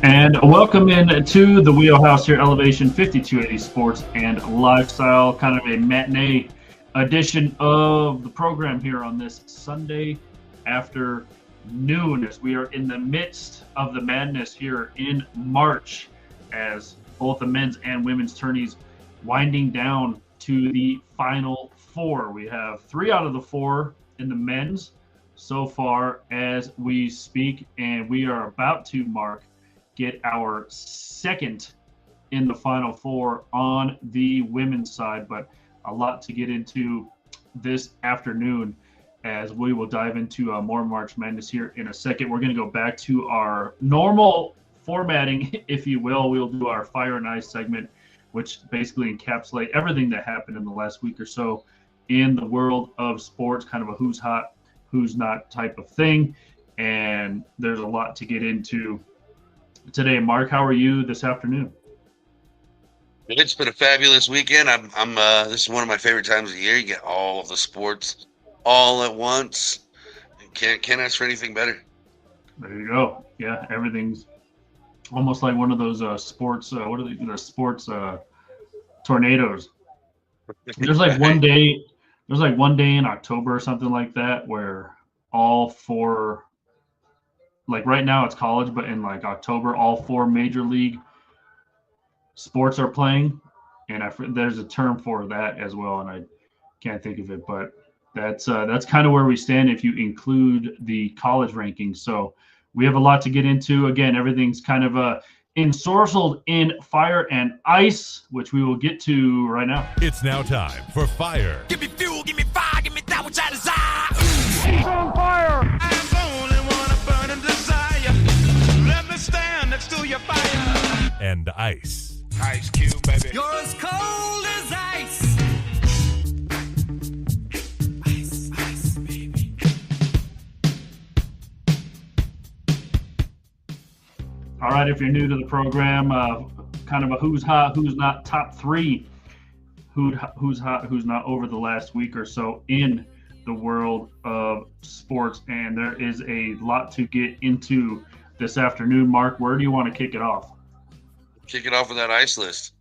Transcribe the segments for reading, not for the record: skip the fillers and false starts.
And welcome in to the Wheelhouse here, Elevation 5280 Sports and Lifestyle, kind of a matinee edition of the program here on this Sunday afternoon, as we are in the midst of the madness here in March, as both the men's and women's tourneys winding down to the final four. We have 3 out of the 4 in the men's so far as we speak, and we are about to get our second in the final 4 on the women's side, but a lot to get into this afternoon as we will dive into more March Madness here in a second. We're going to go back to our normal formatting, if you will. We'll do our Fire and Ice segment, which basically encapsulate everything that happened in the last week or so in the world of sports, kind of a who's hot, who's not type of thing. And there's a lot to get into today. Mark, how are you this afternoon? It's been a fabulous weekend. I'm this is one of my favorite times of the year. You get all of the sports all at once. Can't ask for anything better. There you go. Yeah, everything's almost like one of those sports. What are they? The sports tornadoes. There's like one day. There's like one day in October or something like that where all 4. Like right now it's college, but in like October, all 4 major league sports are playing, and there's a term for that as well, and I can't think of it, but that's kind of where we stand if you include the college rankings. So we have a lot to get into. Again, everything's kind of ensorcelled in Fire and Ice, which we will get to right now. It's now time for Fire. Give me fuel, give me fire, give me that which I desire. It's on fire. To your fire. And Ice. Ice Cube, baby. You're as cold as ice. Ice, ice, baby. All right, if you're new to the program, kind of a who's hot, who's not, top 3 who's hot, who's not over the last week or so in the world of sports. And there is a lot to get into this afternoon. Mark, where do you want to kick it off? Kick it off with that ice list.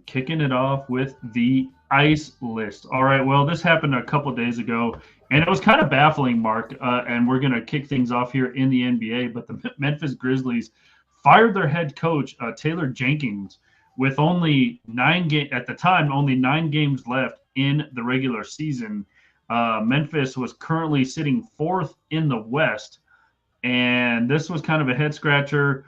Kicking it off with the ice list. All right, well, this happened a couple days ago, and it was kind of baffling, Mark, and we're going to kick things off here in the NBA, but the Memphis Grizzlies fired their head coach, Taylor Jenkins, with only 9 games left in the regular season. Memphis was currently sitting 4th in the West, and this was kind of a head scratcher.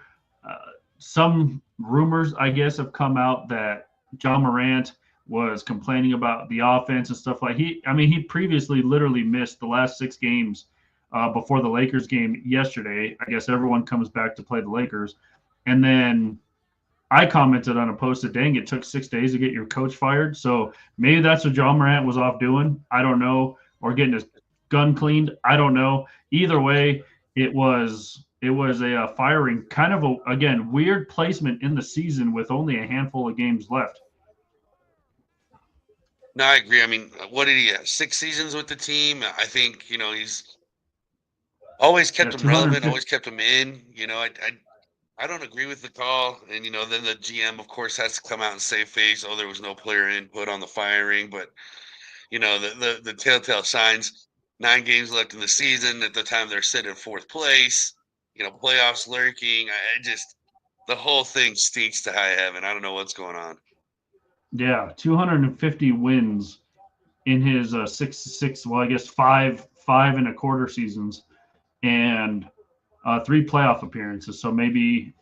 Some rumors, I guess, have come out that John Morant was complaining about the offense and stuff like he previously literally missed the last 6 games before the Lakers game yesterday. I guess everyone comes back to play the Lakers. And then I commented on a post that, dang, it took 6 days to get your coach fired. So maybe that's what John Morant was off doing. I don't know. Or getting his gun cleaned. I don't know. Either way, it was a firing, kind of again, weird placement in the season with only a handful of games left. No, I agree. I mean, what did he have? 6 seasons with the team? I think, he's always kept him relevant, always kept him in. I don't agree with the call. And, then the GM, of course, has to come out and save face. Oh, there was no player input on the firing. But, the telltale signs, 9 games left in the season. At the time, they're sitting in 4th place. Playoffs lurking. The whole thing stinks to high heaven. I don't know what's going on. Yeah, 250 wins in his 5 and a quarter seasons, and 3 playoff appearances. So maybe,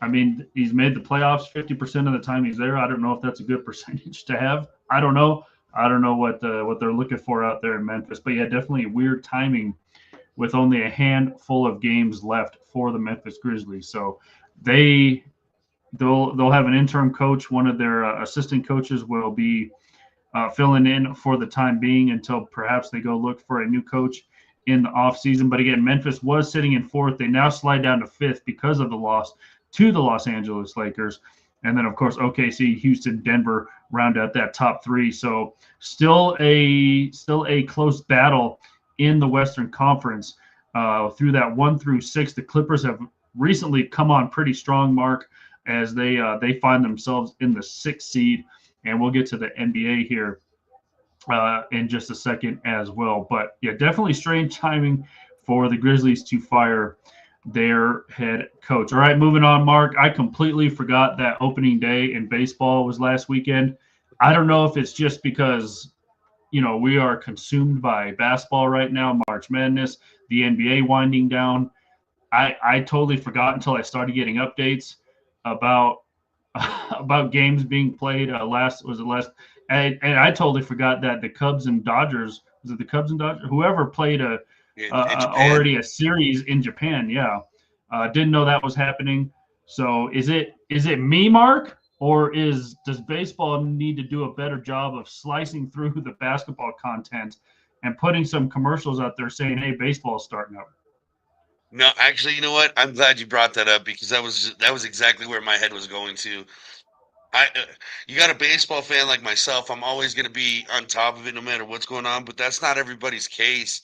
he's made the playoffs 50% of the time he's there. I don't know if that's a good percentage to have. I don't know what they're looking for out there in Memphis, but yeah, definitely weird timing with only a handful of games left for the Memphis Grizzlies. So they'll have an interim coach. One of their assistant coaches will be filling in for the time being until perhaps they go look for a new coach in the offseason. But again, Memphis was sitting in 4th. They now slide down to 5th because of the loss to the Los Angeles Lakers. And then, of course, OKC, Houston, Denver round out that top three. So still a close battle in the Western Conference. Through that 1 through 6, the Clippers have recently come on pretty strong, Mark, as they find themselves in the 6th seed, and we'll get to the NBA here in just a second as well. But yeah, definitely strange timing for the Grizzlies to fire their head coach. All right, moving on, Mark. I completely forgot that opening day in baseball was last weekend. I don't know if it's just because we are consumed by basketball right now, March Madness, the NBA winding down. I totally forgot until I started getting updates about about games being played. Last and I totally forgot that the Cubs and Dodgers, was it the Cubs and Dodgers? Whoever played in Japan. already a series in Japan. Yeah, didn't know that was happening. So is it me, Mark, or does baseball need to do a better job of slicing through the basketball content and putting some commercials out there saying, "Hey, baseball's starting up"? No, actually, you know what? I'm glad you brought that up because that was exactly where my head was going to. You got a baseball fan like myself. I'm always going to be on top of it no matter what's going on, but that's not everybody's case.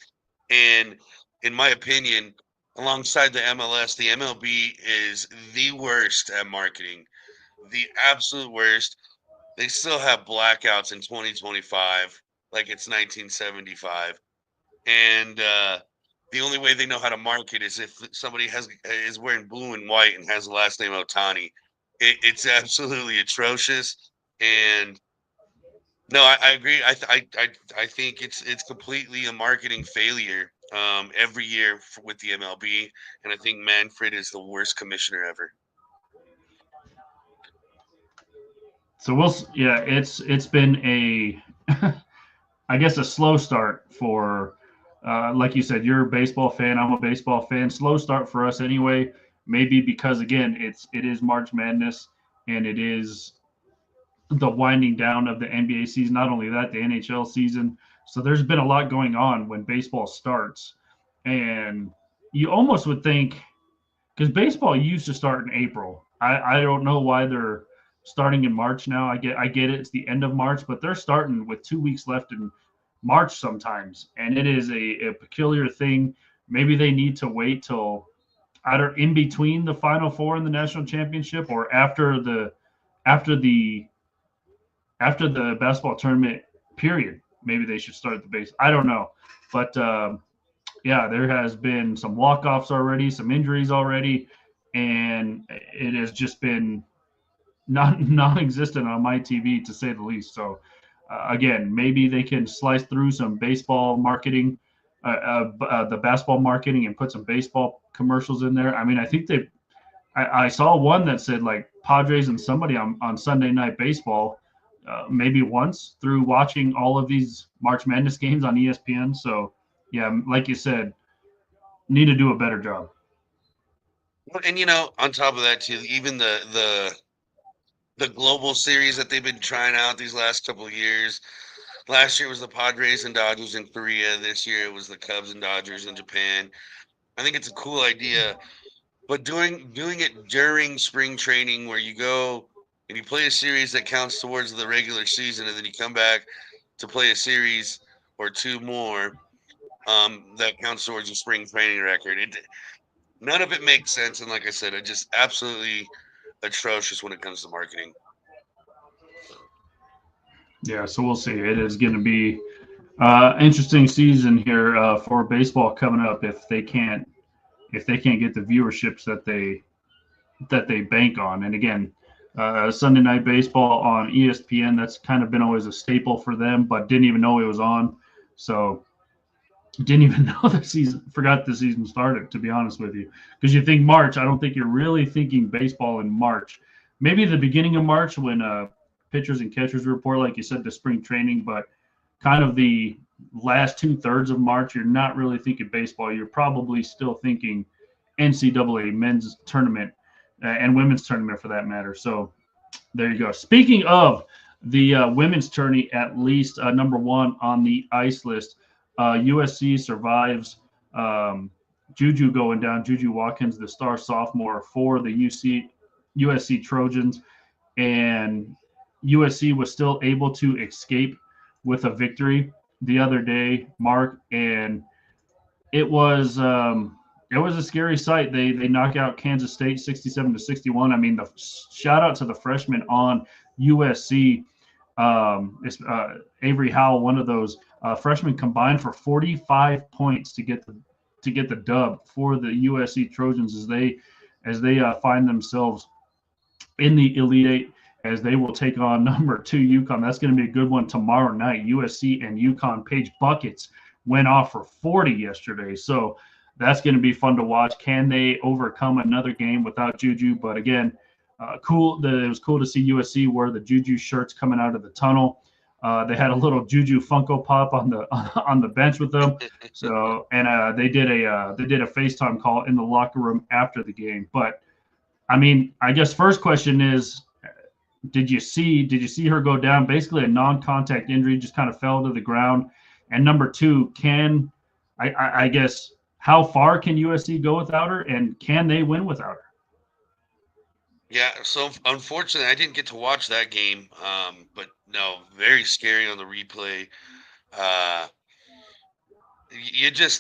And in my opinion, alongside the MLS, the MLB is the worst at marketing, the absolute worst. They still have blackouts in 2025, like it's 1975, and the only way they know how to market is if somebody is wearing blue and white and has the last name Otani. It's absolutely atrocious. And no, I agree. I think it's completely a marketing failure every year with the MLB, and I think Manfred is the worst commissioner ever. So it's been I guess a slow start for, like you said, you're a baseball fan. I'm a baseball fan. Slow start for us anyway. Maybe because again, it is March Madness and it is the winding down of the NBA season. Not only that, the NHL season. So there's been a lot going on when baseball starts, and you almost would think because baseball used to start in April. I don't know why they're starting in March now. I get it. It's the end of March, but they're starting with 2 weeks left in March sometimes, and it is a peculiar thing. Maybe they need to wait till either in between the Final Four and the national championship, or after the basketball tournament period. Maybe they should start the base. I don't know, but yeah, there has been some walk-offs already, some injuries already, and it has just been non-existent on my TV to say the least. So again, maybe they can slice through some baseball marketing, the basketball marketing, and put some baseball commercials in there. I mean, I think I saw one that said like Padres and somebody on Sunday Night Baseball, maybe once through watching all of these March Madness games on ESPN. So yeah, like you said, need to do a better job. And on top of that too, even the global series that they've been trying out these last couple of years. Last year was the Padres and Dodgers in Korea. This year it was the Cubs and Dodgers in Japan. I think it's a cool idea, but doing it during spring training where you go and you play a series that counts towards the regular season, and then you come back to play a series or two more that counts towards your spring training record. None of it makes sense, and like I said, it just absolutely atrocious when it comes to marketing. Yeah, so we'll see. It is going to be interesting season here for baseball coming up if they can't get the viewerships that they bank on. And again, Sunday Night Baseball on ESPN, that's kind of been always a staple for them, but didn't even know it was on. So didn't even know forgot the season started, to be honest with you. Because you think March, I don't think you're really thinking baseball in March. Maybe the beginning of March when pitchers and catchers report, like you said, to spring training, but kind of the last 2/3 of March, you're not really thinking baseball. You're probably still thinking NCAA men's tournament and women's tournament for that matter. So there you go. Speaking of the women's tourney, at least number one on the ice list, USC survives Juju going down. Juju Watkins, the star sophomore for the USC Trojans. And USC was still able to escape with a victory the other day, Mark, and it was a scary sight. They knock out Kansas State 67-61. I mean, the shout out to the freshman on USC. Avery Howell, one of those freshmen, combined for 45 points to get the dub for the USC Trojans as they find themselves in the Elite Eight, as they will take on number 2 UConn. That's going to be a good one tomorrow night. USC and UConn. Paige Buckets went off for 40 yesterday, so that's going to be fun to watch. Can they overcome another game without Juju? But again, cool. It was cool to see USC wear the Juju shirts coming out of the tunnel. They had a little Juju Funko Pop on the bench with them. So, and they did a FaceTime call in the locker room after the game. But I mean, I guess first question is, did you see her go down? Basically a non-contact injury, just kind of fell to the ground. And number 2, I guess, how far can USC go without her, and can they win without her? Yeah, so unfortunately, I didn't get to watch that game, but no, very scary on the replay.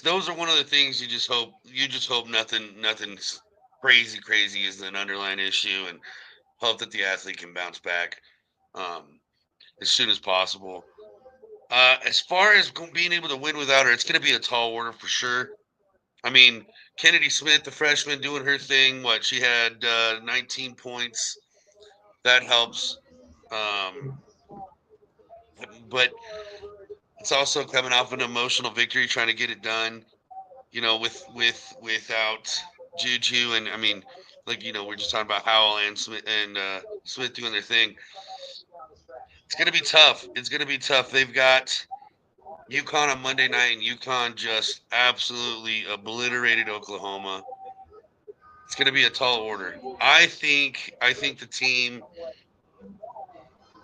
Those are one of the things you just hope nothing crazy is an underlying issue, and hope that the athlete can bounce back as soon as possible. As far as being able to win without her, it's going to be a tall order for sure. I mean, Kennedy Smith, the freshman, doing her thing. She had 19 points. That helps. But it's also coming off an emotional victory, trying to get it done, without Juju. And I mean, we're just talking about Howell and Smith doing their thing. It's going to be tough. They've got UConn on Monday night, and UConn just absolutely obliterated Oklahoma. It's going to be a tall order. I think the team.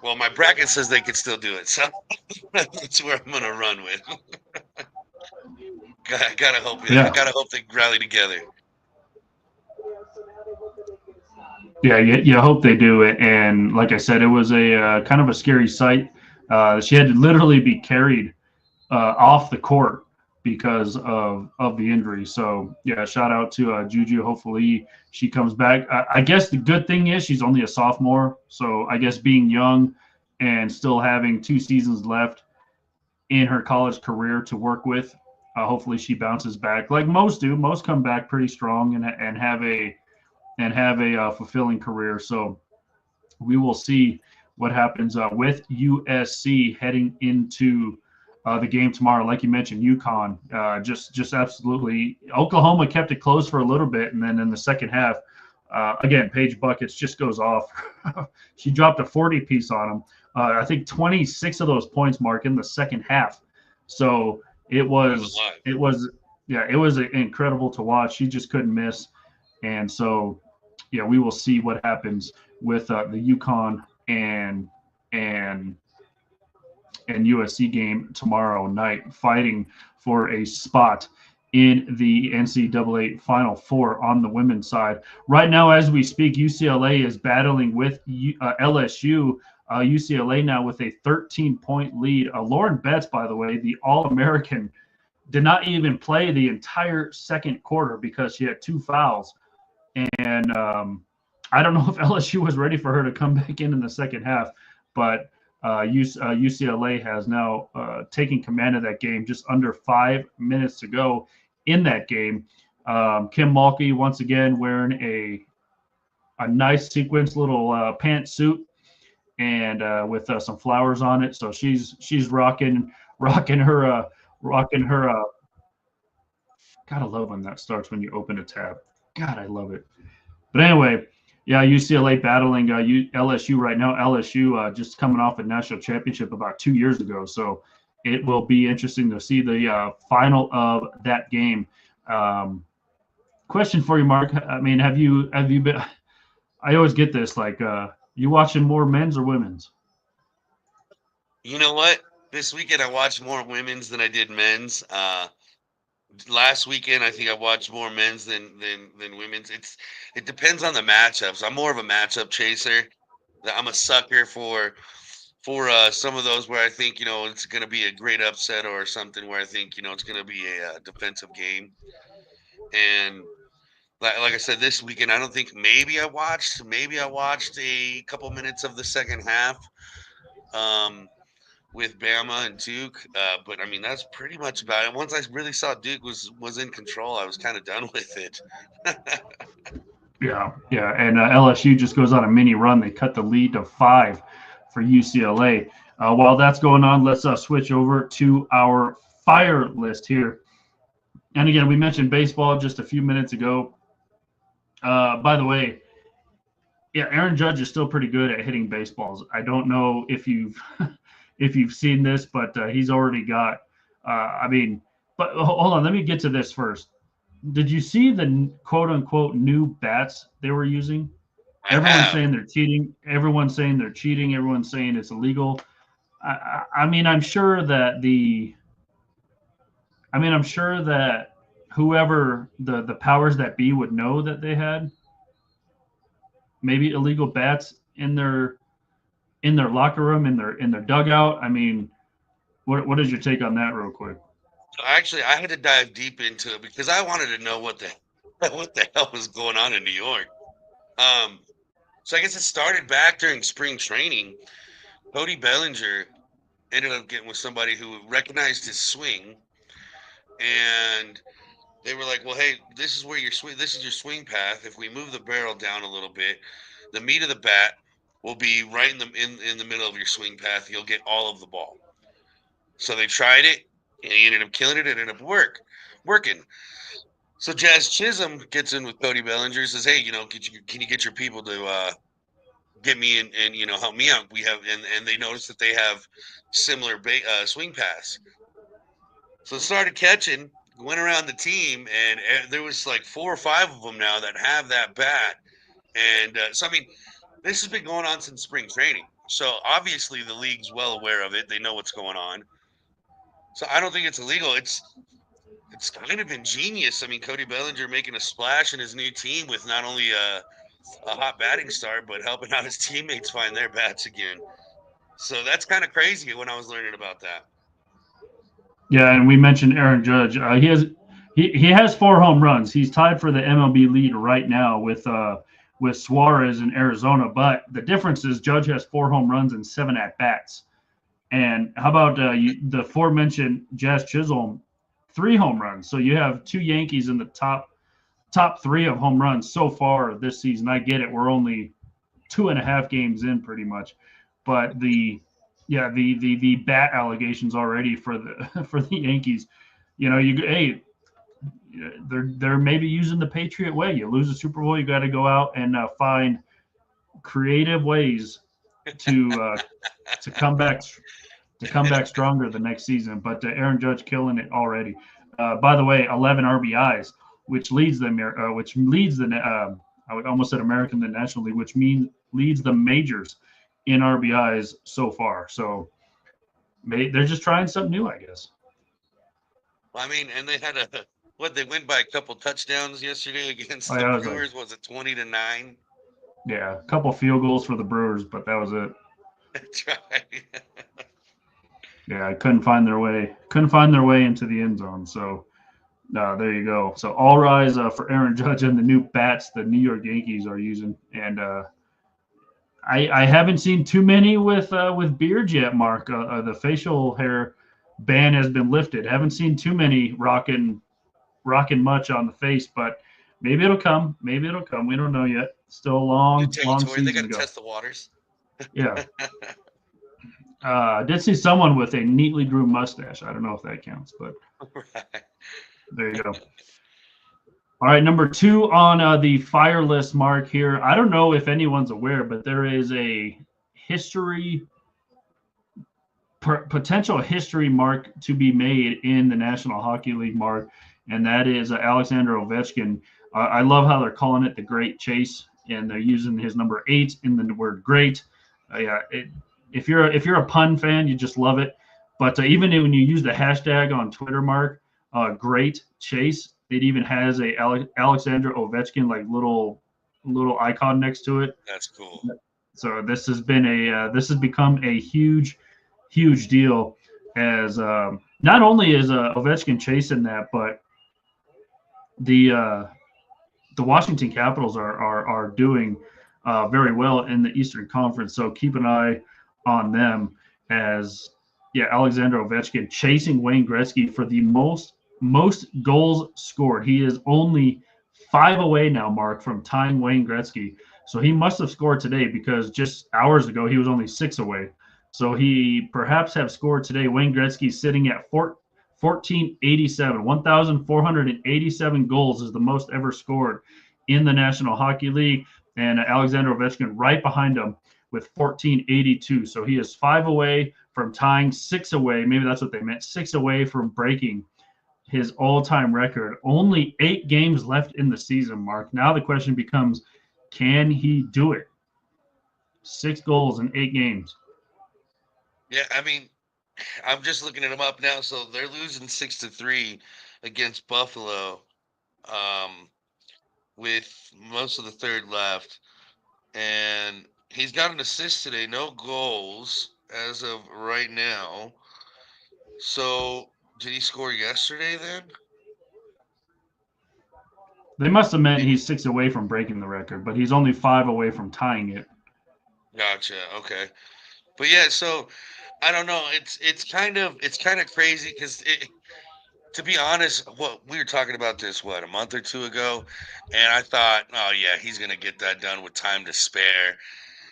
Well, my bracket says they could still do it, so that's where I'm going to run with. Gotta hope. Yeah. Gotta hope they rally together. Yeah, you hope they do it. And like I said, it was a kind of a scary sight. She had to literally be carried off the court because of the injury. So yeah, shout out to Juju. Hopefully she comes back. I guess the good thing is she's only a sophomore. So I guess being young and still having 2 seasons left in her college career to work with, hopefully she bounces back like most do. Most come back pretty strong and have a fulfilling career. So we will see what happens with USC heading into the game tomorrow. Like you mentioned, UConn just absolutely. Oklahoma kept it close for a little bit, and then in the second half, again, Paige Buckets just goes off. She dropped a 40-piece on them. I think 26 of those points, Mark, in the second half. So it was incredible to watch. She just couldn't miss, and so yeah, we will see what happens with the UConn and USC game tomorrow night, fighting for a spot in the NCAA Final Four on the women's side. Right now, as we speak, UCLA is battling with LSU. UCLA now with a 13-point lead. Lauren Betts, by the way, the All-American, did not even play the entire second quarter because she had 2 fouls. And I don't know if LSU was ready for her to come back in the second half, but UCLA has now taken command of that game. Just under 5 minutes to go in that game. Kim Mulkey once again wearing a nice sequence little pantsuit and with some flowers on it. So she's rocking her. Gotta love when that starts when you open a tab. God, I love it. But anyway, yeah, UCLA battling LSU right now. LSU just coming off a national championship about 2 years ago. So it will be interesting to see the final of that game. Question for you, Mark. I mean, have you been? I always get this. You watching more men's or women's? You know what? This weekend I watched more women's than I did men's. Last weekend I think I watched more men's than women's. It depends on the matchups. I'm more of a matchup chaser. I'm a sucker for some of those where I think it's going to be a great upset or something where I think it's going to be a defensive game. And like I said, this weekend I don't think maybe I watched a couple minutes of the second half with Bama and Duke, but I mean that's pretty much about it. Once I really saw Duke was in control, I was kind of done with it. Yeah, yeah, and LSU just goes on a mini run. They cut the lead to 5 for UCLA. While that's going on, let's switch over to our fire list here. And again, we mentioned baseball just a few minutes ago. By the way, yeah, Aaron Judge is still pretty good at hitting baseballs. I don't know if you've if you've seen this, but he's already got. I mean, but hold on, let me get to this first. Did you see the quote unquote new bats they were using? I Everyone's have. saying they're cheating. Everyone's saying they're cheating. Everyone's saying it's illegal. I mean, I'm sure that I'm sure that whoever the powers that be would know that they had maybe illegal bats in their locker room, in their dugout. I mean, what is your take on that, real quick? So actually, I had to dive deep into it because I wanted to know what the what the hell was going on in New York. Um, so I guess it started back during spring training. Cody Bellinger ended up getting with somebody who recognized his swing, and they were like, "Well, hey, this is where your swing. This is your swing path. If we move the barrel down a little bit, the meat of the bat will be right in the middle of your swing path. You'll get all of the ball." So they tried it, and he ended up killing it. It ended up working. So Jazz Chisholm gets in with Cody Bellinger. Says, "Hey, can you get your people to get me and help me out? We have and they noticed that they have similar swing paths. So it started catching, went around the team, and there was like 4 or 5 of them now that have that bat. And so I mean, this has been going on since spring training. So obviously the league's well aware of it. They know what's going on. So I don't think it's illegal. It's kind of ingenious. I mean, Cody Bellinger making a splash in his new team with not only a hot batting start, but helping out his teammates find their bats again. So that's kind of crazy when I was learning about that. Yeah, and we mentioned Aaron Judge. He has 4 home runs. He's tied for the MLB lead right now with Suarez in Arizona. But the difference is Judge has 4 home runs and 7 at bats. And how about the aforementioned Jazz Chisholm, 3 home runs? So you have 2 Yankees in the top 3 of home runs so far this season. I get it. We're only 2.5 games in, pretty much, but the bat allegations already for the for the Yankees. Hey, they're maybe using the Patriot way. You lose a Super Bowl, you got to go out and find creative ways to come back stronger the next season. But Aaron Judge killing it already. By the way, 11 RBIs, which leads the I almost said American, the National League, which means leads the majors in RBIs so far. So they're just trying something new, I guess. Well, I mean, and they had they went by a couple touchdowns yesterday against Oh, the yeah, Brewers. Was it 20-9? Yeah, a couple field goals for the Brewers, but that was it. That's right. Yeah, I couldn't find their way into the end zone. So there you go. So all rise for Aaron Judge and the new bats the New York Yankees are using. And I haven't seen too many with beards yet, Mark. The facial hair ban has been lifted. Haven't seen too many rocking much on the face, but maybe it'll come. Maybe it'll come. We don't know yet. Still a long season They got to to go. test the waters. Yeah. I did see someone with a neatly groomed mustache. I don't know if that counts, but Right. there you go. All right, number 2 on the fire list, Mark, here. I don't know if anyone's aware, but there is a potential history mark to be made in the National Hockey League, Mark, and that is Alexander Ovechkin. I love how they're calling it the Great Chase, and they're using his number 8 in the word great. If you're a pun fan, you just love it. But even when you use the hashtag on Twitter, Mark, Great Chase, it even has a Alexander Ovechkin like little icon next to it. That's cool. So this has been this has become a huge, huge deal. As not only is Ovechkin chasing that, but the uh, the Washington Capitals are doing very well in the Eastern Conference. So keep an eye on them as Alexander Ovechkin chasing Wayne Gretzky for the most goals scored. He is only 5 away now, Mark, from tying Wayne Gretzky. So he must have scored today because just hours ago he was only 6 away. So he perhaps have scored today. Wayne Gretzky sitting at 1487. 1,487 goals is the most ever scored in the National Hockey League. And Alexander Ovechkin right behind him with 1482. So he is 5 away from tying, 6 away. Maybe that's what they meant. 6 away from breaking his all-time record. Only 8 games left in the season, Mark. Now the question becomes, can he do it? 6 goals in 8 games. Yeah, I mean, I'm just looking at them up now. So they're losing 6-3 against Buffalo, with most of the third left, and he's got an assist today. No goals as of right now. So did he score yesterday then? They must have meant he's 6 away from breaking the record, but he's only 5 away from tying it. Gotcha. Okay, but yeah, so I don't know. It's kind of crazy because to be honest, what we were talking about this a month or two ago, and I thought, oh yeah, he's gonna get that done with time to spare.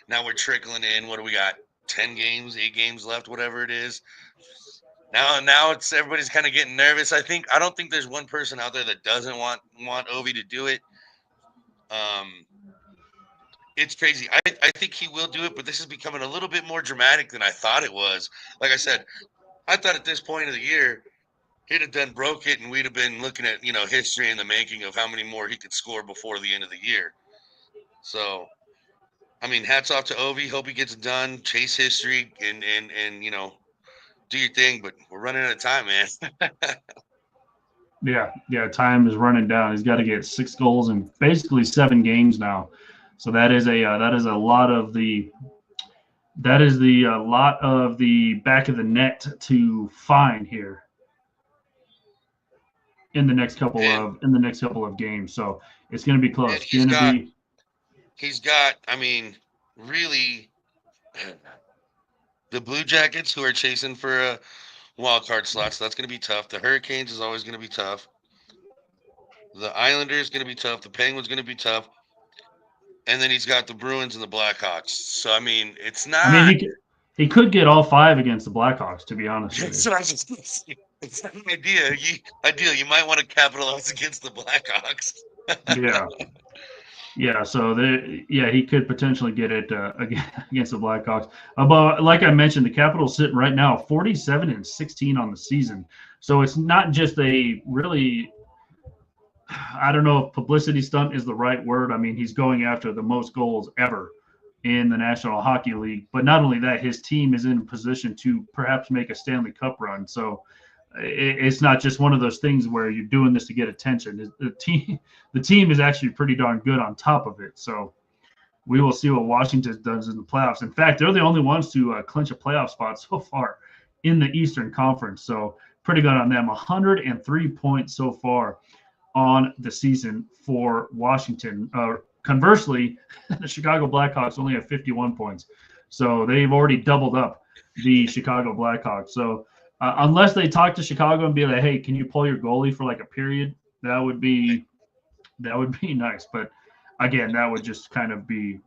Now we're trickling in. What do we got? 10 games, 8 games left, whatever it is. Now it's everybody's kind of getting nervous. I don't think there's one person out there that doesn't want Ovi to do it. It's crazy. I think he will do it, but this is becoming a little bit more dramatic than I thought it was. Like I said, I thought at this point of the year he'd have done broke it, and we'd have been looking at history in the making of how many more he could score before the end of the year. So, I mean, hats off to Ovi. Hope he gets it done. Chase history and do your thing. But we're running out of time, man. Yeah, time is running down. He's got to get 6 goals in basically 7 games now. So that is a lot of the lot of the back of the net to find here in the next couple of games. So it's going to be close. He's got. I mean, really, the Blue Jackets who are chasing for a wild card slot. So that's going to be tough. The Hurricanes is always going to be tough. The Islanders going to be tough. The Penguins going to be tough. And then he's got the Bruins and the Blackhawks. So I mean, it's not. I mean, he could get all 5 against the Blackhawks. To be honest, it's not an idea. You might want to capitalize against the Blackhawks. Yeah. So he could potentially get it against the Blackhawks. But like I mentioned, the Capitals sitting right now 47-16 on the season. So it's not just a really. I don't know if publicity stunt is the right word. I mean, he's going after the most goals ever in the National Hockey League. But not only that, his team is in a position to perhaps make a Stanley Cup run. So it's not just one of those things where you're doing this to get attention. The team is actually pretty darn good on top of it. So we will see what Washington does in the playoffs. In fact, they're the only ones to clinch a playoff spot so far in the Eastern Conference. So pretty good on them. 103 points so far on the season for Washington. Conversely, the Chicago Blackhawks only have 51 points. So they've already doubled up the Chicago Blackhawks. So unless they talk to Chicago and be like, hey, can you pull your goalie for like a period? That would be nice. But again, that would just kind of be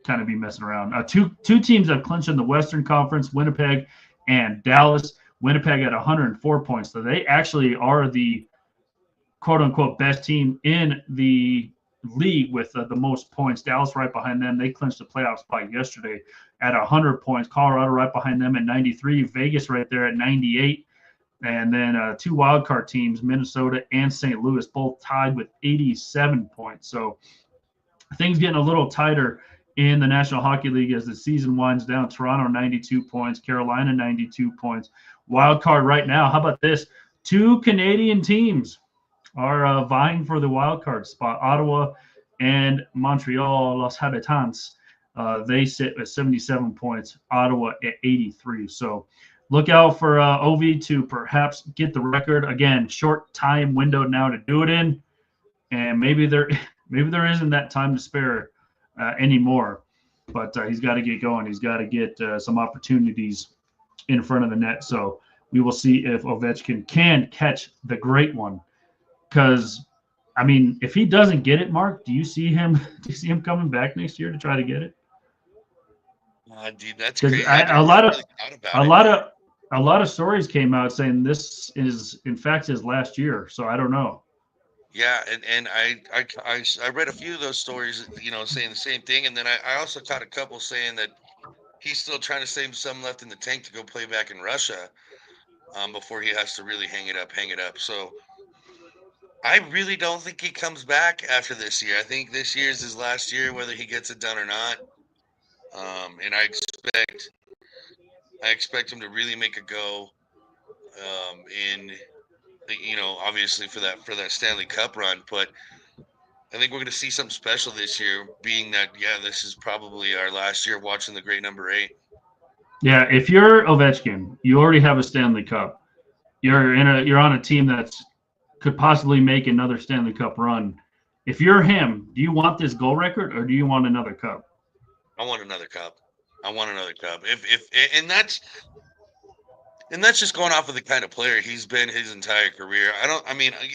messing around. Two teams have clinched in the Western Conference, Winnipeg and Dallas. Winnipeg at 104 points. So they actually are the quote-unquote best team in the league with the most points. Dallas right behind them. They clinched the playoff spot yesterday at 100 points. Colorado right behind them at 93. Vegas right there at 98. And then 2 wildcard teams, Minnesota and St. Louis, both tied with 87 points. So things getting a little tighter in the National Hockey League as the season winds down. Toronto 92 points. Carolina 92 points. Wildcard right now. How about this? 2 Canadian teams are vying for the wild card spot. Ottawa and Montreal, Los Habitants, They sit at 77 points. Ottawa at 83. So look out for Ovi to perhaps get the record again. Short time window now to do it in, and maybe there isn't that time to spare anymore. But he's got to get going. He's got to get some opportunities in front of the net. So we will see if Ovechkin can catch the great one. Because, I mean, if he doesn't get it, Mark, do you see him? Do you see him coming back next year to try to get it? Dude, that's Because crazy. I really thought about a lot of stories came out saying this is in fact his last year. So I don't know. Yeah, and I read a few of those stories, saying the same thing, and then I also caught a couple saying that he's still trying to save some left in the tank to go play back in Russia, before he has to really hang it up. So I really don't think he comes back after this year. I think this year is his last year, whether he gets it done or not. And I expect him to really make a go, in, obviously for that Stanley Cup run. But I think we're going to see something special this year, being that, this is probably our last year watching the great number 8. Yeah, if you're Ovechkin, you already have a Stanley Cup. You're on a team that could possibly make another Stanley Cup run. If you're him, do you want this goal record or do you want another cup? I want another cup. And that's just going off of the kind of player he's been his entire career.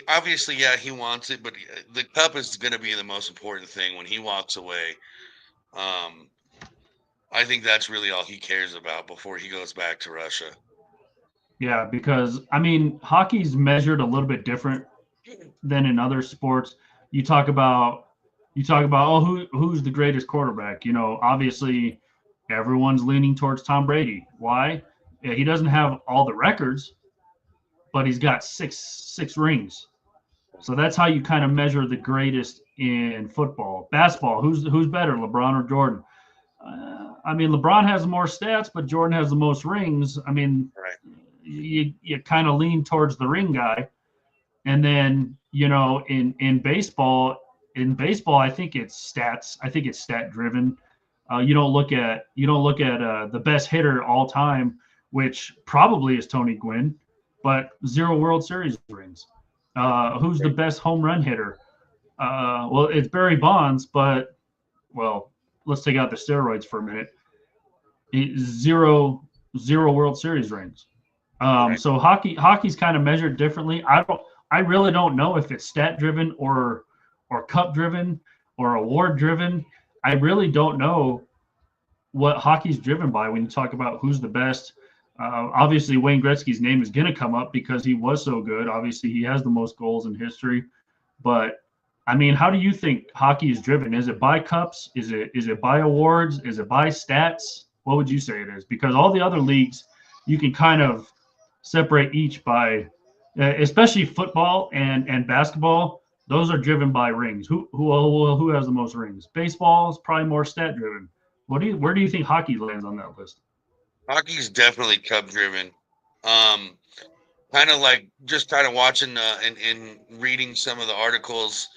Obviously, he wants it, but the cup is going to be the most important thing when he walks away. I think that's really all he cares about before he goes back to Russia. Yeah, because hockey's measured a little bit different than in other sports. You talk about who's the greatest quarterback. Obviously everyone's leaning towards Tom Brady. Why? Yeah, he doesn't have all the records, but he's got six rings. So that's how you kind of measure the greatest in football. Basketball, who's better, LeBron or Jordan? LeBron has more stats, but Jordan has the most rings. Right. You kind of lean towards the ring guy. And then, in baseball, I think it's stats. I think it's stat driven. You don't look at the best hitter all time, which probably is Tony Gwynn, but 0 World Series rings. Who's the best home run hitter? Well, it's Barry Bonds, but let's take out the steroids for a minute. Zero World Series rings. Right. So hockey's kind of measured differently. I really don't know if it's stat driven or cup driven or award driven. I really don't know what hockey's driven by when you talk about who's the best. Obviously, Wayne Gretzky's name is going to come up because he was so good. Obviously, he has the most goals in history. But how do you think hockey is driven? Is it by cups? Is it by awards? Is it by stats? What would you say it is? Because all the other leagues, you can kind of separate each by, especially football and basketball. Those are driven by rings. Who has the most rings? Baseball is probably more stat driven. Where do you think hockey lands on that list? Hockey's definitely cup driven. Kind of watching and reading some of the articles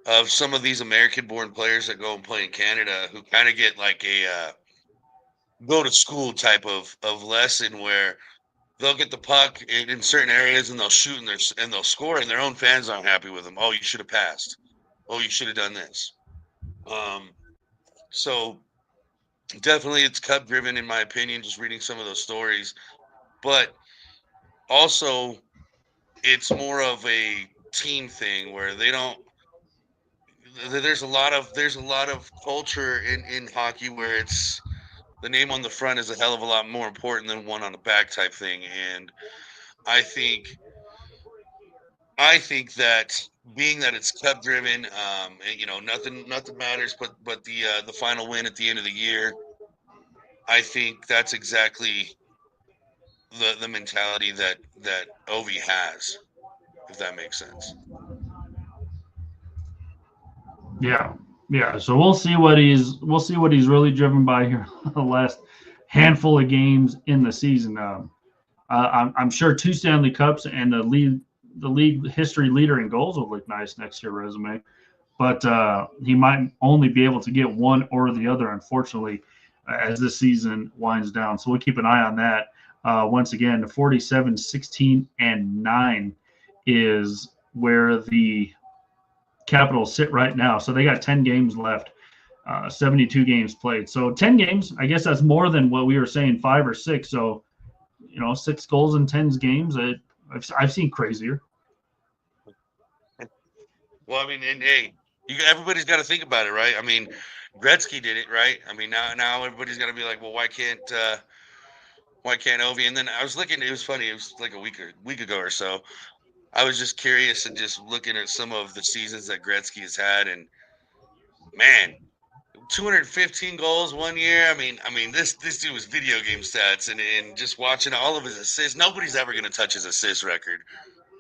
of some of these American born players that go and play in Canada, who kind of get like a go to school type of lesson where they'll get the puck in certain areas and they'll shoot and they'll score, and their own fans aren't happy with them. Oh, you should have passed. Oh, you should have done this. So definitely it's cup driven in my opinion, just reading some of those stories. But also it's more of a team thing where there's a lot of culture in hockey where it's the name on the front is a hell of a lot more important than one on the back type thing. And I think that being that it's cup driven, and nothing matters but the final win at the end of the year. I think that's exactly the mentality that Ovi has, if that makes sense. Yeah. So we'll see what he's really driven by here the last handful of games in the season. I'm sure 2 Stanley Cups and the league history leader in goals will look nice next to your resume. but he might only be able to get one or the other, unfortunately, as this season winds down. So we'll keep an eye on that. Once again, 47, 16, and 9 is where the Capitals sit right now. So they got 10 games left, 72 games played. So 10 games, I guess that's more than what we were saying, 5 or 6. So, 6 goals in 10 games. I've seen crazier. Well, I mean, and hey, everybody's got to think about it, right? I mean, Gretzky did it, right? I mean, now everybody's got to be like, well, why can't Ovi? And then I was looking. It was funny. It was like a week ago or so. I was just curious and just looking at some of the seasons that Gretzky has had, and man, 215 goals one year. I mean, this dude was video game stats, and just watching all of his assists. Nobody's ever going to touch his assist record.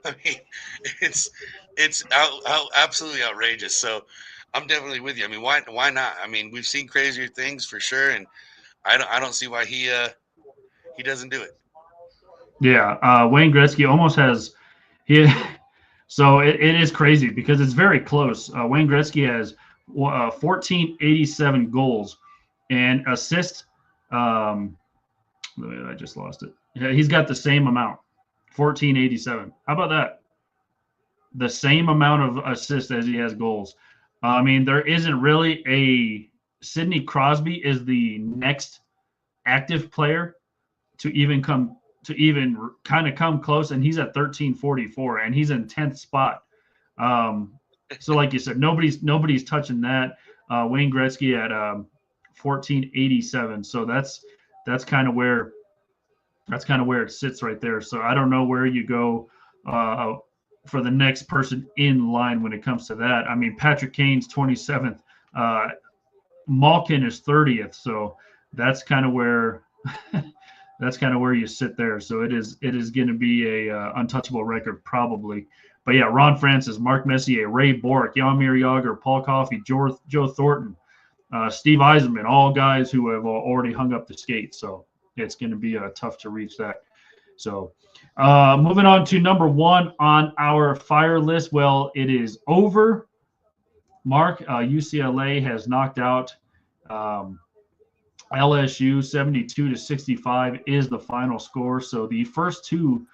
I mean, it's absolutely outrageous. So I'm definitely with you. I mean, why not? I mean, we've seen crazier things for sure, and I don't see why he doesn't do it. Yeah, Wayne Gretzky almost has so it is crazy because it's very close. Wayne Gretzky has 1487 goals and assists. I just lost it. Yeah, he's got the same amount, 1487. How about that? The same amount of assists as he has goals. I mean, there isn't really a Sidney Crosby is the next active player to even kind of come close, and he's at 1344, and he's in 10th spot. So like you said, nobody's touching that. Wayne Gretzky at 1487. So that's kind of where it sits right there. So I don't know where you go for the next person in line when it comes to that. I mean, Patrick Kane's 27th. Malkin is 30th. So that's kind of where you sit there. So it is going to be a untouchable record probably. But yeah, Ron Francis, Mark Messier, Ray Bourque, Jaromir Jagr, Paul Coffey, Joe Thornton, Steve Yzerman, all guys who have already hung up the skates. So it's going to be tough to reach that. So moving on to number 1 on our fire list. Well, it is over. Mark, UCLA has knocked out LSU 72-65 is the final score. So the first 2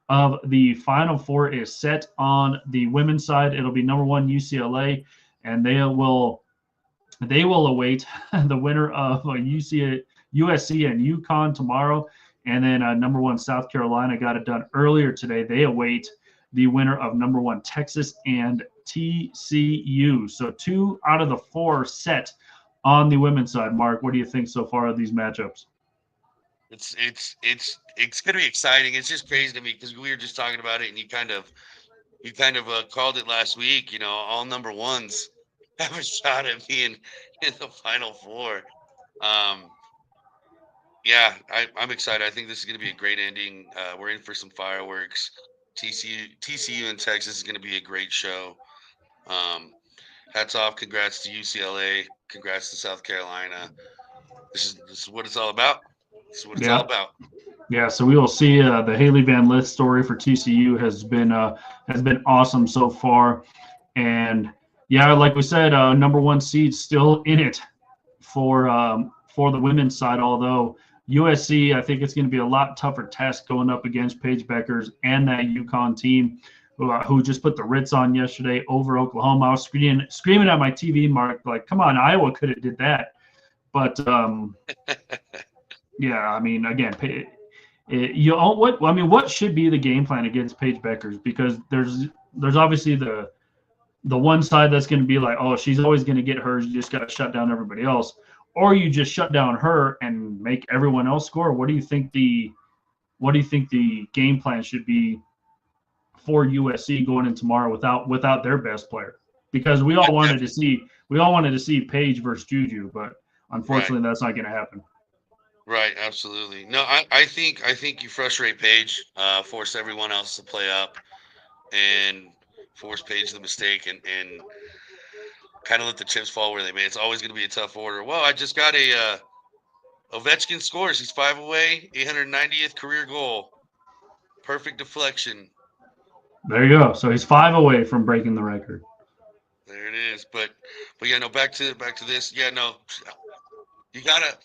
of the Final Four is set on the women's side. It'll be number 1 UCLA, and they will await the winner of USC and UConn tomorrow. And then number 1 South Carolina got it done earlier today. They await the winner of number 1 Texas and TCU. So 2 out of the 4 set on the women's side. Mark, what do you think so far of these matchups? It's going to be exciting. It's just crazy to me because we were just talking about it, and you kind of called it last week. All number 1s have a shot at being in the Final Four. Yeah, I'm excited. I think this is going to be a great ending. We're in for some fireworks. TCU and Texas is going to be a great show. Hats off. Congrats to UCLA. Congrats to South Carolina. This is what it's all about. This is what it's all about. Yeah, so we will see. The Haley Van Lith story for TCU has been awesome so far, and yeah, like we said, number 1 seed still in it for the women's side. Although USC, I think it's going to be a lot tougher test going up against Paige Beckers and that UConn team who just put the Ritz on yesterday over Oklahoma. I was screaming at my TV, Mark, like, come on, Iowa could have did that. But yeah, I mean, again, what should be the game plan against Paige Beckers? Because there's obviously the one side that's going to be like, oh, she's always going to get hers. You just got to shut down everybody else, or you just shut down her and make everyone else score. What do you think the game plan should be for USC going in tomorrow without their best player? Because we all wanted to see Paige versus Juju, but unfortunately, that's not going to happen. Right, absolutely. No, I think you frustrate Paige, force everyone else to play up, and force Paige the mistake, and kind of let the chips fall where they may. It's always going to be a tough order. Well, I just got Ovechkin scores. He's 5 away, 890th career goal, perfect deflection. There you go. So he's 5 away from breaking the record. There it is. But yeah, no. Back to this. Yeah, no. You gotta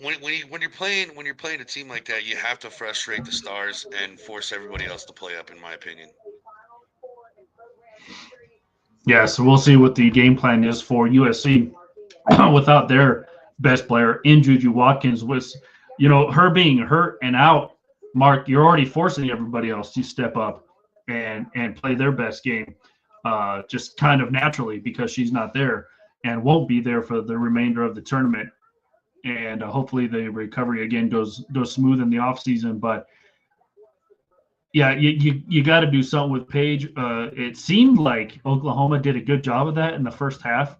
when you're playing a team like that, you have to frustrate the stars and force everybody else to play up. In my opinion. Yeah, so we'll see what the game plan is for USC without their best player in Juju Watkins. With her being hurt and out, Mark, you're already forcing everybody else to step up and play their best game, just kind of naturally because she's not there and won't be there for the remainder of the tournament. And hopefully the recovery again goes smooth in the off season. But yeah, you got to do something with Paige. It seemed like Oklahoma did a good job of that in the first half,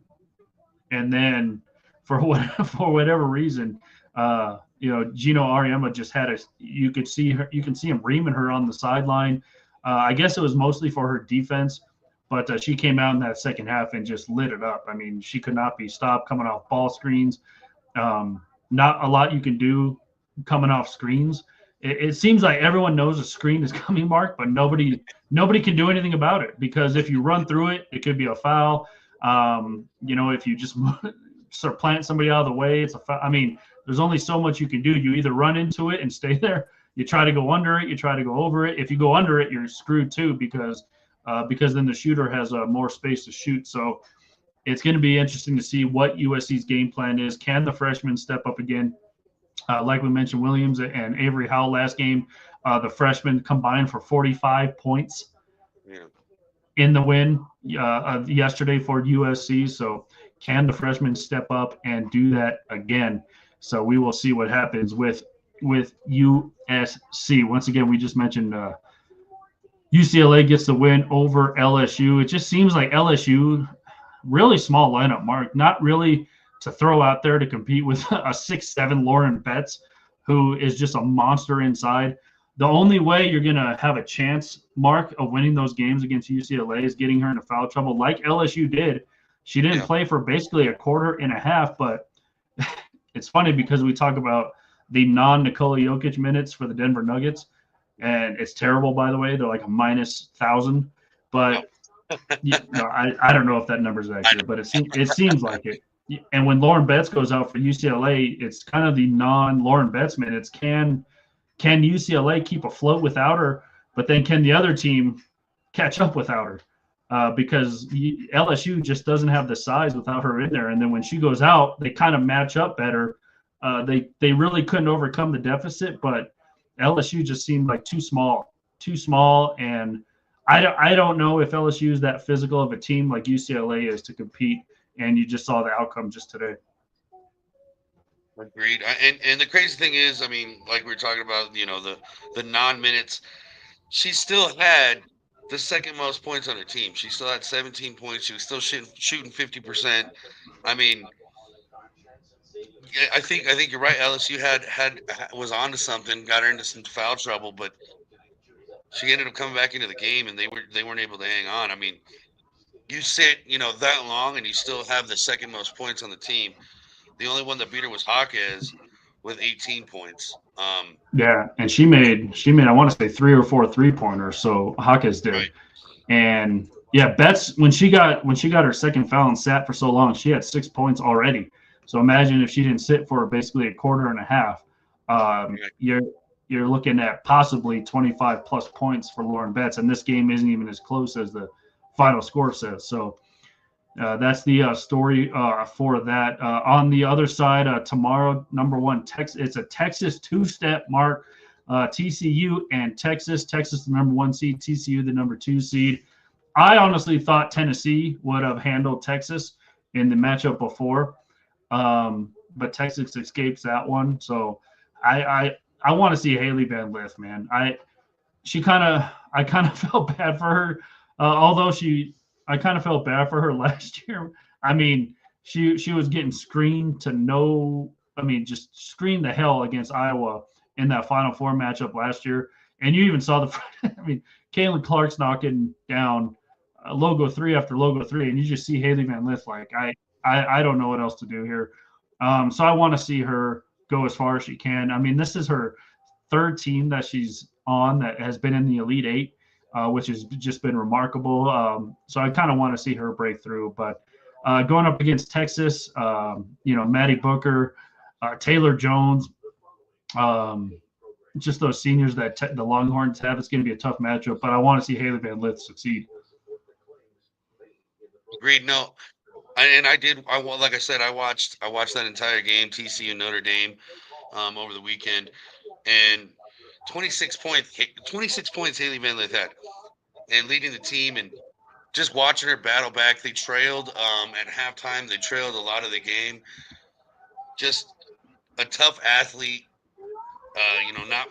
and then for whatever reason, Gino Ariema just had you can see him reaming her on the sideline. I guess it was mostly for her defense, but she came out in that second half and just lit it up. I mean, she could not be stopped coming off ball screens. Not a lot you can do coming off screens. It seems like everyone knows a screen is coming, Mark, but nobody can do anything about it because if you run through it, it could be a foul. If you just sort of plant somebody out of the way, it's a foul. I mean, there's only so much you can do. You either run into it and stay there. You try to go under it. You try to go over it. If you go under it, you're screwed too because then the shooter has more space to shoot. So it's going to be interesting to see what USC's game plan is. Can the freshmen step up again? Like we mentioned, Williams and Avery Howell last game, the freshmen combined for 45 points in the win yesterday for USC. So can the freshmen step up and do that again? So we will see what happens with USC. Once again, we just mentioned UCLA gets the win over LSU. It just seems like LSU, really small lineup, Mark, not really to throw out there to compete with a 6'7" Lauren Betts, who is just a monster inside. The only way you're going to have a chance, Mark, of winning those games against UCLA is getting her into foul trouble like LSU did. She didn't play for basically a quarter and a half, but it's funny because we talk about the non-Nikola Jokic minutes for the Denver Nuggets, and it's terrible, by the way. They're like a -1,000, but I don't know if that number is accurate, but it seems like it. And when Lauren Betts goes out for UCLA, it's kind of the non-Lauren Betts minutes. Can UCLA keep afloat without her? But then can the other team catch up without her? Because LSU just doesn't have the size without her in there. And then when she goes out, they kind of match up better. They really couldn't overcome the deficit, but LSU just seemed like too small. And I don't know if LSU is that physical of a team like UCLA is to compete. And you just saw the outcome just today. Agreed. And the crazy thing is, I mean, like we were talking about, the non-minutes, she still had the second most points on her team. She still had 17 points. She was still shooting 50%. I mean, I think you're right. LSU was onto something, got her into some foul trouble, but she ended up coming back into the game, and they weren't able to hang on. I mean, you sit, that long, and you still have the second most points on the team. The only one that beat her was Hawkes with 18 points. Yeah, and she made I want to say 3 or 4 3-pointers. So Hawkes did, right. And yeah, Betts when she got her second foul and sat for so long, she had 6 points already. So imagine if she didn't sit for basically a quarter and a half. You're looking at possibly 25 plus points for Lauren Betts, and this game isn't even as close as the final score says. So that's the story for that. On the other side, tomorrow, number 1, Texas. It's a Texas two-step, Mark. TCU and Texas. Texas, the number 1 seed. TCU, the number 2 seed. I honestly thought Tennessee would have handled Texas in the matchup before, but Texas escapes that one. So I want to see Haley Van Lith, man. I kind of felt bad for her. Although I kind of felt bad for her last year. I mean, she was getting screened just screened the hell against Iowa in that Final Four matchup last year. And you even saw Caitlin Clark's knocking down logo 3 after logo 3, and you just see Haley Van Lith like, I don't know what else to do here. So I want to see her go as far as she can. I mean, this is her 3rd team that she's on that has been in the Elite 8. which has just been remarkable. So I kind of want to see her break through. But going up against Texas, Maddie Booker, Taylor Jones, just those seniors that the Longhorns have, it's going to be a tough matchup. But I want to see Haley Van Lith succeed. Agreed. No, I did. Like I said, I watched that entire game, TCU Notre Dame, over the weekend, and 26 points Haley Van Lith had, and leading the team, and just watching her battle back. They trailed at halftime. They trailed a lot of the game. Just a tough athlete.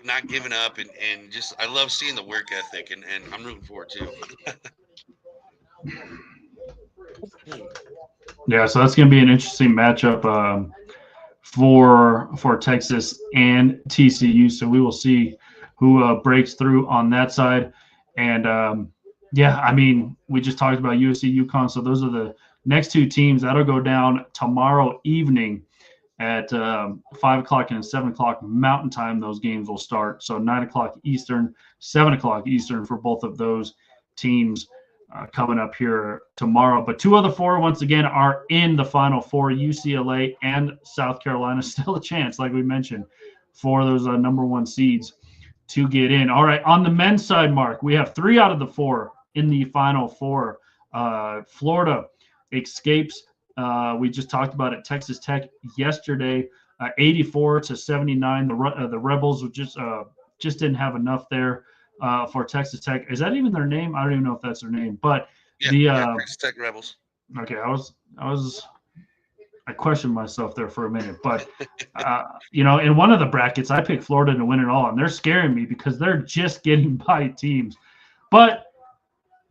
Not giving up, and just I love seeing the work ethic, and I'm rooting for it too. Yeah, so that's going to be an interesting matchup for Texas and TCU. So we will see who breaks through on that side. And we just talked about USC UConn. So those are the next two teams that'll go down tomorrow evening at 5 o'clock and 7 o'clock Mountain Time. Those games will start. So 9 o'clock Eastern, 7 o'clock Eastern for both of those teams coming up here tomorrow. But two of the four, once again, are in the Final Four. UCLA and South Carolina still a chance, like we mentioned, for those number one seeds to get in. All right, on the men's side, Mark, we have 3 out of the 4 in the Final Four. Florida escapes. We just talked about it. Texas Tech yesterday, 84-79. The Rebels just didn't have enough there for Texas Tech. Is that even their name? I don't even know if that's their name. But Texas Tech Rebels. Okay, I questioned myself there for a minute, but in one of the brackets, I picked Florida to win it all, and they're scaring me because they're just getting by teams. But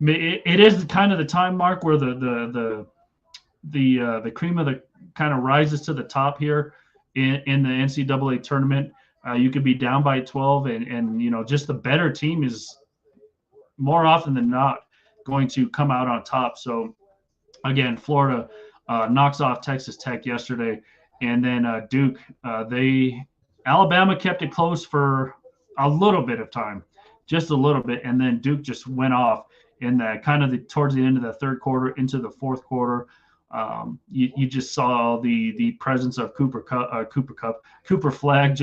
it is kind of the time mark where the cream of the kind of rises to the top here in the NCAA tournament. You could be down by 12, and just the better team is more often than not going to come out on top. So again, Florida knocks off Texas Tech yesterday, and then Duke. Alabama kept it close for a little bit of time, just a little bit, and then Duke just went off in that kind of towards the end of the third quarter into the fourth quarter. You just saw the presence of Cooper Flag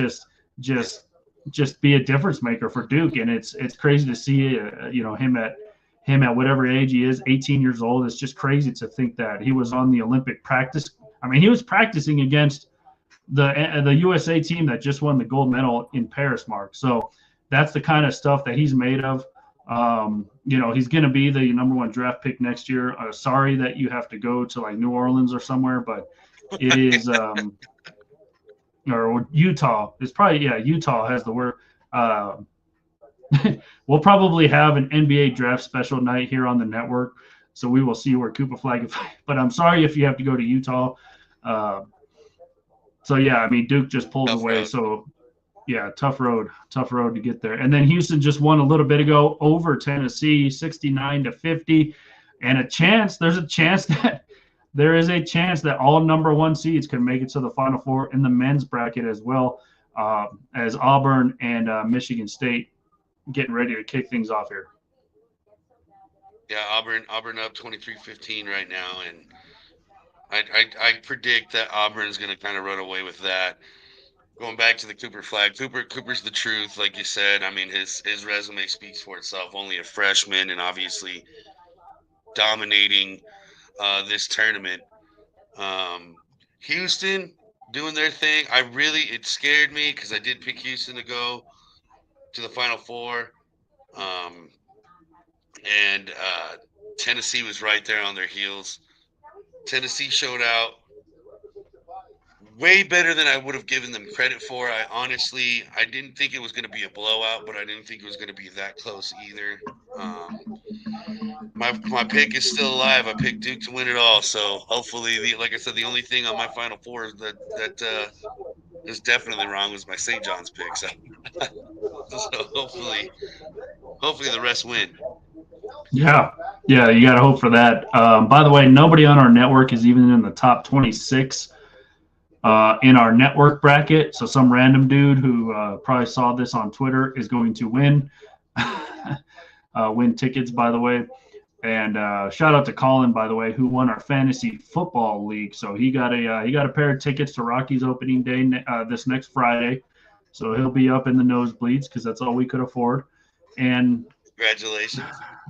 just be a difference maker for Duke, and it's crazy to see him at whatever age he is, 18 years old. It's just crazy to think that he was on the Olympic practice. I mean, he was practicing against the USA team that just won the gold medal in Paris, Mark. So that's the kind of stuff that he's made of. He's going to be the number 1 draft pick next year. Sorry that you have to go to like New Orleans or somewhere, but it is or Utah. It's probably Utah has the word. We'll probably have an NBA draft special night here on the network, so we will see where Cooper Flag. But I'm sorry if you have to go to Utah. Duke just pulled away. Road. So yeah, tough road to get there. And then Houston just won a little bit ago over Tennessee, 69-50, and there is a chance that all number 1 seeds can make it to the Final Four in the men's bracket as well, as Auburn and Michigan State getting ready to kick things off here. Yeah, Auburn up 23-15 right now, and I predict that Auburn is going to kind of run away with that. Going back to the Cooper Flag, Cooper's the truth, like you said. I mean, his resume speaks for itself. Only a freshman, and obviously dominating this tournament. Houston doing their thing. It scared me because I did pick Houston to go to the Final Four, and Tennessee was right there on their heels. Tennessee showed out way better than I would have given them credit for. I didn't think it was going to be a blowout, but I didn't think it was going to be that close either. My pick is still alive. I picked Duke to win it all. So hopefully, like I said, the only thing on my Final Four that is definitely wrong was my St. John's pick. So, hopefully the rest win. Yeah, you got to hope for that. By the way, nobody on our network is even in the top 26 in our network bracket. So some random dude who probably saw this on Twitter is going to win. win tickets, by the way. And shout out to Colin, by the way, who won our fantasy football league. So he got a pair of tickets to Rockies opening day this next Friday. So he'll be up in the nosebleeds because that's all we could afford. And Congratulations.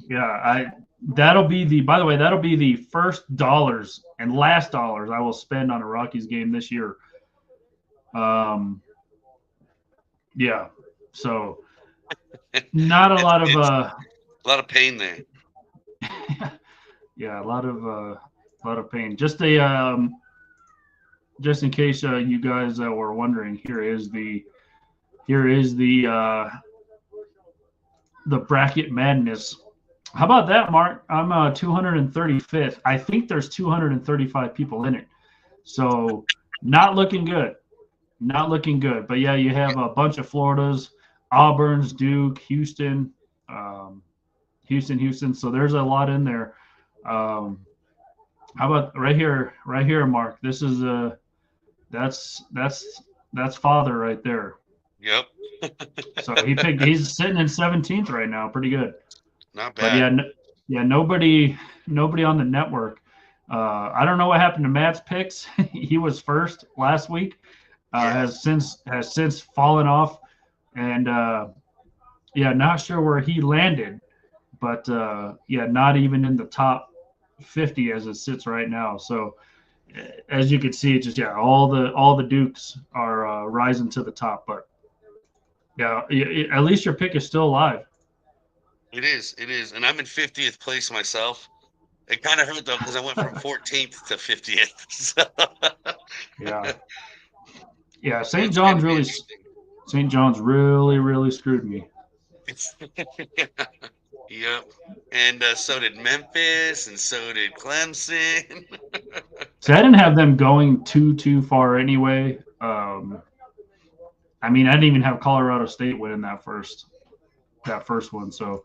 yeah, that'll be the first dollars and last dollars I will spend on a Rockies game this year. Yeah. So not a lot of a lot of pain there. yeah, a lot of pain. Just just in case you guys were wondering, here is the bracket madness. How about that, Mark? I'm 235th. I think there's 235 people in it, so not looking good. Not looking good. But yeah, you have a bunch of Floridas, Auburn's, Duke, Houston, Houston. So there's a lot in there. How about right here, Mark? This is that's father right there. Yep. So he's sitting in 17th right now. Pretty good. Not But bad. yeah, nobody on the network. I don't know what happened to Matt's picks. He was first last week. Has since fallen off, and yeah, not sure where he landed, but yeah, not even in the top 50 as it sits right now. So as you can see, just yeah, all the Dukes are rising to the top. But yeah, at least your pick is still alive. It is, and I'm in 50th place myself. It kind of hurt though because I went from 14th to 50th. So. Yeah, yeah. It's gonna be interesting. St. John's really screwed me. Yep, and so did Memphis, and so did Clemson. See, I didn't have them going too far anyway. I mean, I didn't even have Colorado State winning that first one. So,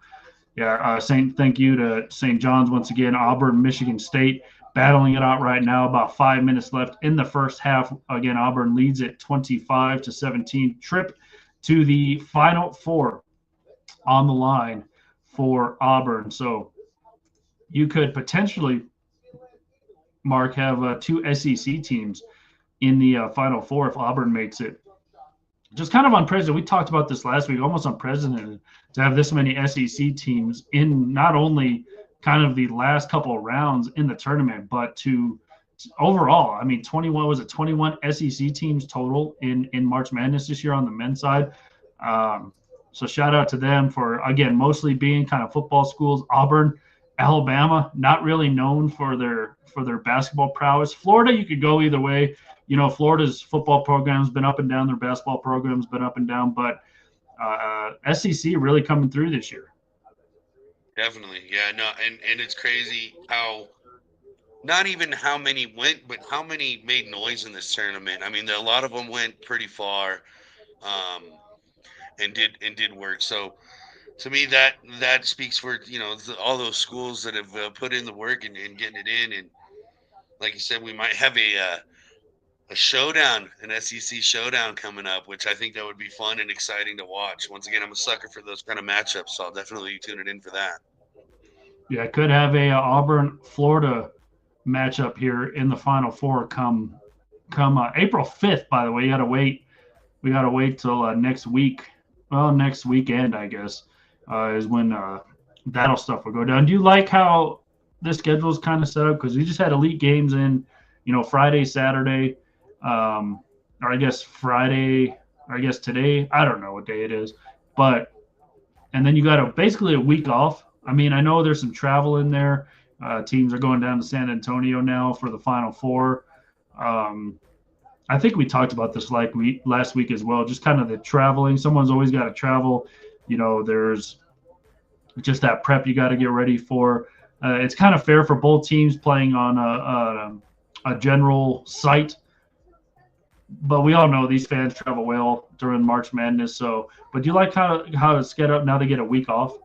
yeah, thank you to St. John's once again. Auburn, Michigan State battling it out right now. About 5 minutes left in the first half. Again, Auburn leads it 25-17. Trip to the Final Four on the line for Auburn. So you could potentially, Mark, have two SEC teams in the Final Four if Auburn makes it. Just kind of unprecedented. We talked about this last week, almost unprecedented to have this many SEC teams in not only kind of the last couple of rounds in the tournament, but to overall. I mean, 21 SEC teams total in March Madness this year on the men's side. So shout out to them for, again, mostly being kind of football schools. Auburn, Alabama, not really known for their basketball prowess. Florida, you could go either way. You know, Florida's football program's been up and down. Their basketball program's been up and down. But SEC really coming through this year. Definitely, yeah, no, and it's crazy how not even how many went, but how many made noise in this tournament. I mean, a lot of them went pretty far, and did work. So to me, that speaks for all those schools that have put in the work and getting it in. And like you said, we might have a showdown, an SEC showdown coming up, which I think that would be fun and exciting to watch. Once again, I'm a sucker for those kind of matchups, so I'll definitely tune it in for that. Yeah, could have a Auburn Florida matchup here in the Final Four come April 5th. By the way, you gotta wait. We gotta wait till next week. Well, next weekend, I guess, is when that stuff will go down. Do you like how the schedule is kind of set up? Because we just had elite games in, Friday, Saturday, or I guess Friday, or I guess today. I don't know what day it is, but and then you got basically a week off. I mean, I know there's some travel in there. Teams are going down to San Antonio now for the Final Four. I think we talked about this last week as well, just kind of the traveling. Someone's always got to travel. There's just that prep you got to get ready for. It's kind of fair for both teams playing on a general site. But we all know these fans travel well during March Madness. But do you like how it's set up now? They get a week off.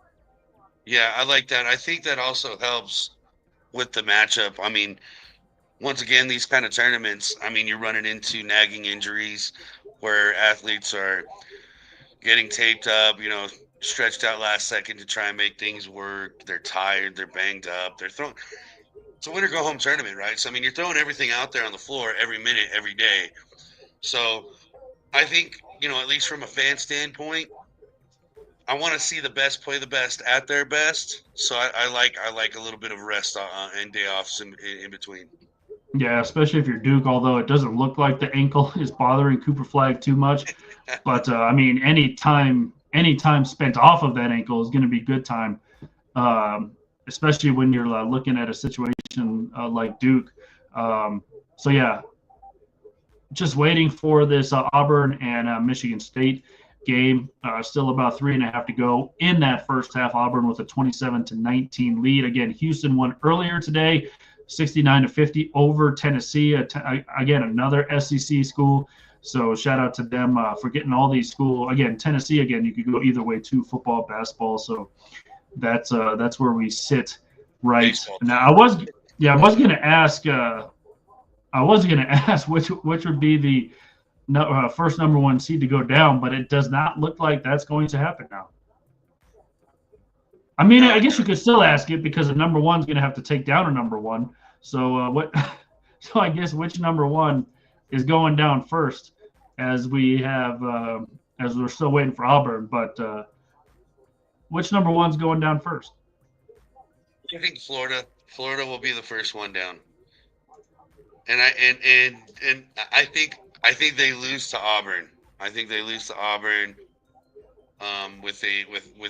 Yeah, I like that. I think that also helps with the matchup. I mean, once again, these kind of tournaments, I mean, you're running into nagging injuries where athletes are getting taped up, stretched out last second to try and make things work. They're tired. They're banged up. They're throwing. It's a winner go home tournament, right? So I mean, you're throwing everything out there on the floor every minute, every day. So I think, at least from a fan standpoint, I want to see the best play the best at their best. So I like a little bit of rest and day offs in between. Yeah, especially if you're Duke, although it doesn't look like the ankle is bothering Cooper Flag too much. But, I mean, any time spent off of that ankle is going to be good time, especially when you're looking at a situation like Duke. So, yeah, just waiting for this Auburn and Michigan State game. Still about 3.5 to go in that first half. Auburn with a 27-19 lead. Again, Houston won earlier today, 69-50 over Tennessee. Again, another SEC school. So shout out to them for getting all these schools. Again, Tennessee. Again, you could go either way too, football, basketball. So that's where we sit right Baseball. now. I was going to ask. Which would be the first number one seed to go down, but it does not look like that's going to happen now. I mean, I guess you could still ask it because the number one's going to have to take down a number one. So what? So I guess which number one is going down first, as we have as we're still waiting for Auburn. But which number one's going down first? I think Florida will be the first one down, and I think they lose to Auburn. I think they lose to Auburn. With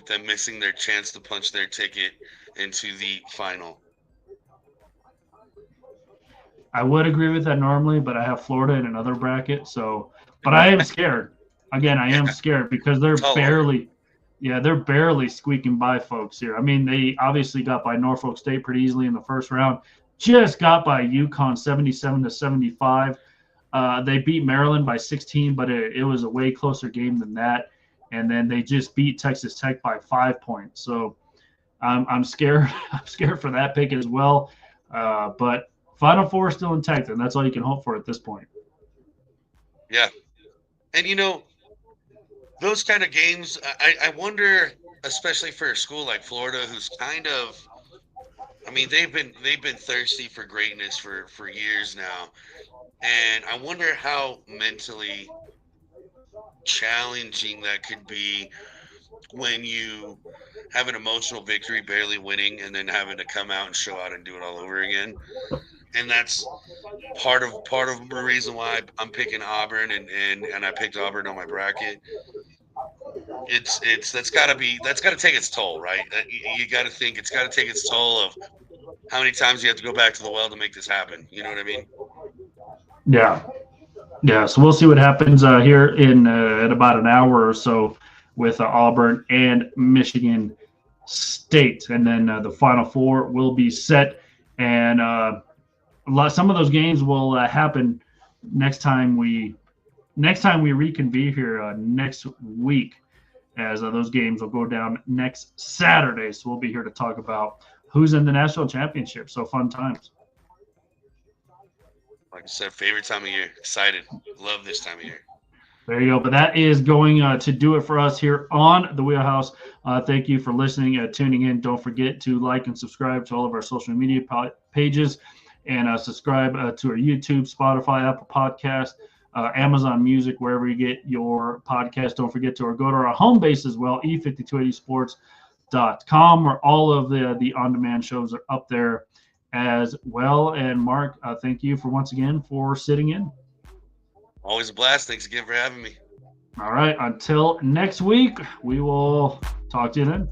them missing their chance to punch their ticket into the final. I would agree with that normally, but I have Florida in another bracket. So, but I am scared. Again, I am scared because they're barely squeaking by folks here. I mean, they obviously got by Norfolk State pretty easily in the first round. Just got by UConn 77-75. They beat Maryland by 16, but it was a way closer game than that. And then they just beat Texas Tech by 5 points. So I'm scared. I'm scared for that pick as well. But Final Four is still intact, and that's all you can hope for at this point. Yeah. And, those kind of games, I wonder, especially for a school like Florida, who's kind of – I mean, they've been thirsty for greatness for years now. And I wonder how mentally – challenging that could be when you have an emotional victory, barely winning, and then having to come out and show out and do it all over again. And that's part of the reason why I'm picking Auburn and I picked Auburn on my bracket. That's got to take its toll, right? You got to think it's got to take its toll of how many times you have to go back to the well to make this happen. You know what I mean? Yeah. Yeah, so we'll see what happens here in at about an hour or so with Auburn and Michigan State, and then the Final Four will be set. And some of those games will happen next time we reconvene here next week, as those games will go down next Saturday. So we'll be here to talk about who's in the national championship. So fun times. Like I said, favorite time of year. Excited. Love this time of year. There you go. But that is going to do it for us here on the Wheelhouse. Thank you for listening, tuning in. Don't forget to like and subscribe to all of our social media pages, and subscribe to our YouTube, Spotify, Apple Podcast, Amazon Music, wherever you get your podcast. Don't forget to go to our home base as well, e5280sports.com, where all of the on-demand shows are up there as well. And Mark, thank you once again for sitting in. Always a blast. Thanks again for having me. All right. Until next week, we will talk to you then.